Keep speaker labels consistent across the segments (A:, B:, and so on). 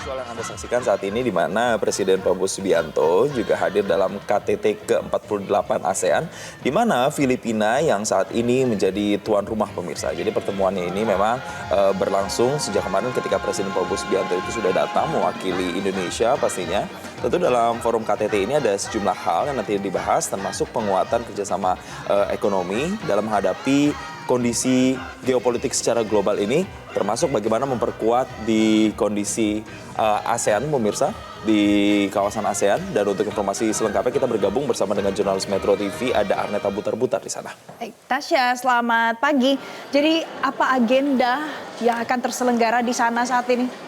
A: Visual yang Anda saksikan saat ini di mana Presiden Prabowo Subianto juga hadir dalam KTT ke-48 ASEAN, di mana Filipina yang saat ini menjadi tuan rumah pemirsa. Jadi pertemuannya ini memang berlangsung sejak kemarin ketika Presiden Prabowo Subianto itu sudah datang mewakili Indonesia pastinya. Tentu dalam forum KTT ini ada sejumlah hal yang nanti dibahas termasuk penguatan kerjasama ekonomi dalam menghadapi kondisi geopolitik secara global ini, termasuk bagaimana memperkuat di kondisi ASEAN, pemirsa, di kawasan ASEAN. Dan untuk informasi selengkapnya kita bergabung bersama dengan jurnalis Metro TV, ada Arneta Butar-Butar di sana.
B: Tasya, selamat pagi. Jadi apa agenda yang akan terselenggara di sana saat ini?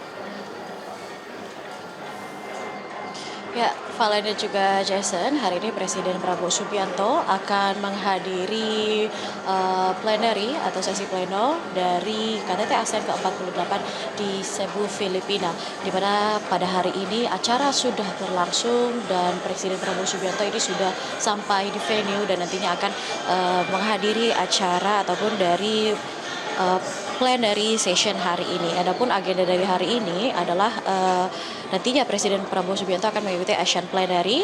C: Ya, Valen dan juga Jason, hari ini Presiden Prabowo Subianto akan menghadiri plenary atau sesi pleno dari KTT ASEAN ke-48 di Cebu, Filipina. Di mana pada hari ini acara sudah berlangsung dan Presiden Prabowo Subianto ini sudah sampai di venue dan nantinya akan menghadiri acara ataupun dari plenary session hari ini. Adapun agenda dari hari ini adalah nantinya Presiden Prabowo Subianto akan mengikuti Asian Plenary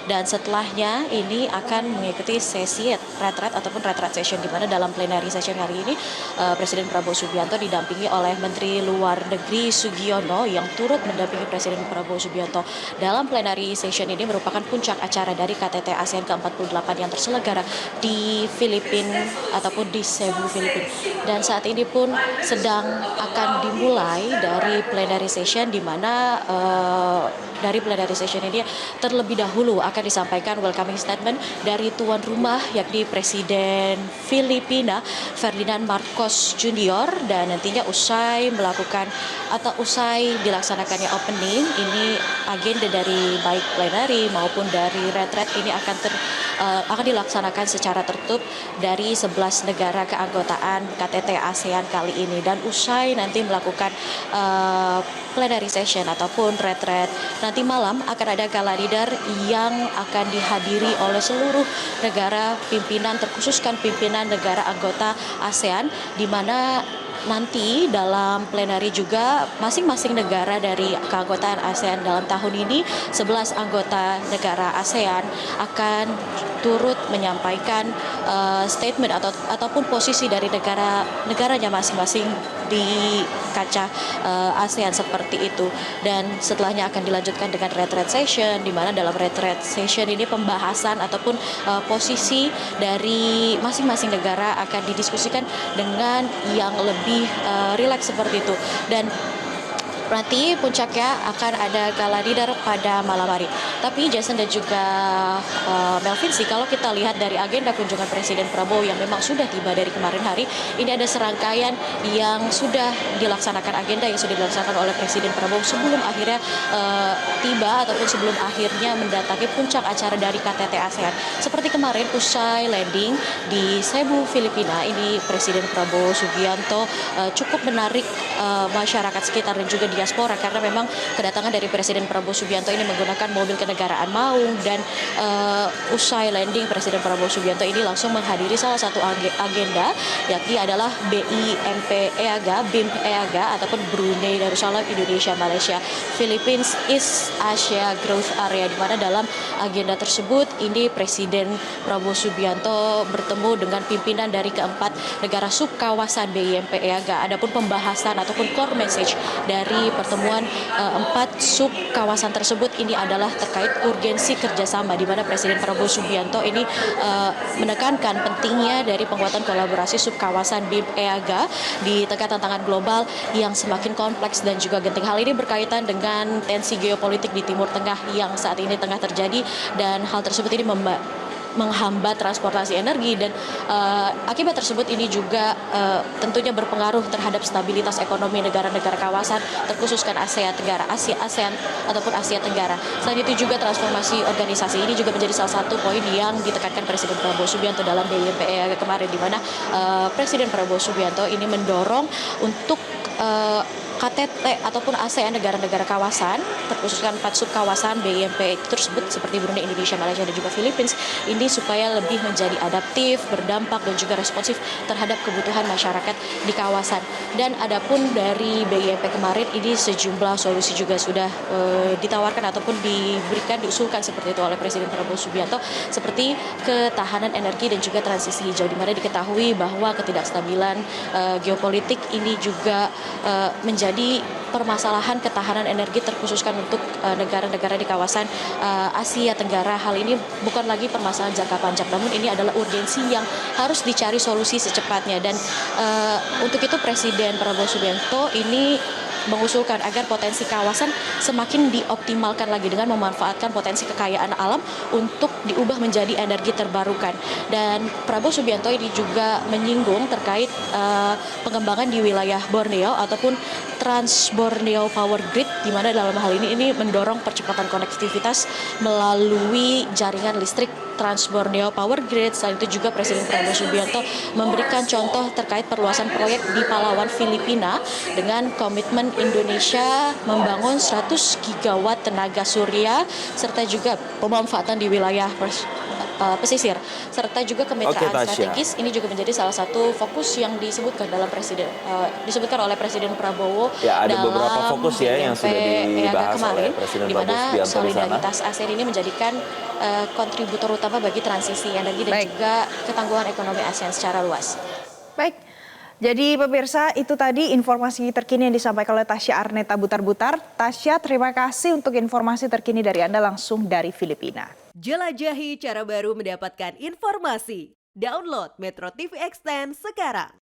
C: dan setelahnya ini akan mengikuti sesi retreat ataupun retreat session, di mana dalam plenary session hari ini Presiden Prabowo Subianto didampingi oleh Menteri Luar Negeri Sugiono yang turut mendampingi Presiden Prabowo Subianto. Dalam plenary session ini merupakan puncak acara dari KTT ASEAN ke-48 yang terselenggara di Filipina ataupun di Cebu, Filipina. Dan saat ini pun sedang akan dimulai dari plenary session, di mana dari plenary session ini terlebih dahulu akan disampaikan welcoming statement dari tuan rumah yakni Presiden Filipina Ferdinand Marcos Jr. Dan nantinya usai dilaksanakannya opening, ini agenda dari baik plenary maupun dari retreat ini akan dilaksanakan secara tertutup dari 11 negara keanggotaan KTT ASEAN kali ini. Dan usai nanti melakukan plenary session ataupun retreat, nanti malam akan ada gala dinner yang akan dihadiri oleh seluruh negara pimpinan, terkhususkan pimpinan negara anggota ASEAN, di mana nanti dalam plenary juga masing-masing negara dari keanggotaan ASEAN dalam tahun ini 11 anggota negara ASEAN akan turut menyampaikan statement ataupun posisi dari negaranya masing-masing di kaca ASEAN seperti itu. Dan setelahnya akan dilanjutkan dengan retreat session, di mana dalam retreat session ini pembahasan ataupun posisi dari masing-masing negara akan didiskusikan dengan yang lebih rileks seperti itu. Dan nanti puncaknya akan ada gala dinner pada malam hari. Tapi Jason dan juga Melvin sih, kalau kita lihat dari agenda kunjungan Presiden Prabowo yang memang sudah tiba dari kemarin hari, ini ada serangkaian yang sudah dilaksanakan, agenda yang sudah dilaksanakan oleh Presiden Prabowo sebelum akhirnya tiba ataupun sebelum akhirnya mendatangi puncak acara dari KTT ASEAN. Seperti kemarin usai landing di Cebu, Filipina, ini Presiden Prabowo Subianto cukup menarik masyarakat sekitar dan juga diaspora, karena memang kedatangan dari Presiden Prabowo Subianto ini menggunakan mobil kenegaraan maung. Dan usai landing, Presiden Prabowo Subianto ini langsung menghadiri salah satu agenda, yakni adalah BIMP EAGA ataupun Brunei Darussalam Indonesia Malaysia Philippines East Asia Growth Area, di mana dalam agenda tersebut ini Presiden Prabowo Subianto bertemu dengan pimpinan dari keempat negara subkawasan BIMP EAGA. Adapun pembahasan ataupun core message dari pertemuan empat subkawasan tersebut ini adalah terkait urgensi kerjasama, di mana Presiden Prabowo Subianto ini menekankan pentingnya dari penguatan kolaborasi subkawasan BIMP EAGA di tengah tantangan global yang semakin kompleks dan juga genting. Hal ini berkaitan dengan tensi geopolitik di Timur Tengah yang saat ini tengah terjadi, dan hal tersebut ini menghambat transportasi energi, dan akibat tersebut ini juga tentunya berpengaruh terhadap stabilitas ekonomi negara-negara kawasan, terkhususkan ASEAN ataupun Asia Tenggara. Selain itu juga transformasi organisasi ini juga menjadi salah satu poin yang ditekankan Presiden Prabowo Subianto dalam BIMP kemarin, di mana Presiden Prabowo Subianto ini mendorong untuk KTT ataupun ASEAN negara-negara kawasan, terkhususkan 4 subkawasan BIMP tersebut seperti Brunei, Indonesia, Malaysia, dan juga Philippines, ini supaya lebih menjadi adaptif, berdampak, dan juga responsif terhadap kebutuhan masyarakat di kawasan. Dan adapun dari BIMP kemarin, ini sejumlah solusi juga sudah ditawarkan ataupun diusulkan seperti itu oleh Presiden Prabowo Subianto, seperti ketahanan energi dan juga transisi hijau, di mana diketahui bahwa ketidakstabilan geopolitik ini juga menjadi permasalahan ketahanan energi terkhususkan untuk negara-negara di kawasan Asia Tenggara. Hal ini bukan lagi permasalahan jangka panjang, namun ini adalah urgensi yang harus dicari solusi secepatnya. Dan untuk itu Presiden Prabowo Subianto ini mengusulkan agar potensi kawasan semakin dioptimalkan lagi dengan memanfaatkan potensi kekayaan alam untuk diubah menjadi energi terbarukan. Dan Prabowo Subianto ini juga menyinggung terkait pengembangan di wilayah Borneo ataupun Trans Borneo Power Grid, di mana dalam hal ini mendorong percepatan konektivitas melalui jaringan listrik Trans Borneo Power Grid. Selain itu juga Presiden Prabowo Subianto memberikan contoh terkait perluasan proyek di Palawan, Filipina dengan komitmen Indonesia membangun 100 gigawatt tenaga surya serta juga pemanfaatan di wilayah pesisir serta juga kemitraan strategis. Ini juga menjadi salah satu fokus yang disebutkan disebutkan oleh Presiden Prabowo
A: Ya, ada
C: dalam
A: beberapa fokus ya yang sudah dibahas
C: kemarin,
A: oleh Presiden
C: di
A: Prabowo
C: mana
A: Subianto di sana.
C: solidaritas ASEAN ini menjadikan kontributor utama bagi transisi energi dan
B: Baik.
C: juga ketangguhan ekonomi ASEAN secara luas.
B: Baik, jadi pemirsa itu tadi informasi terkini yang disampaikan oleh Tasya Arneta Butar-Butar. Tasya, terima kasih untuk informasi terkini dari Anda langsung dari Filipina.
D: Jelajahi cara baru mendapatkan informasi. Download Metro TV Extend sekarang.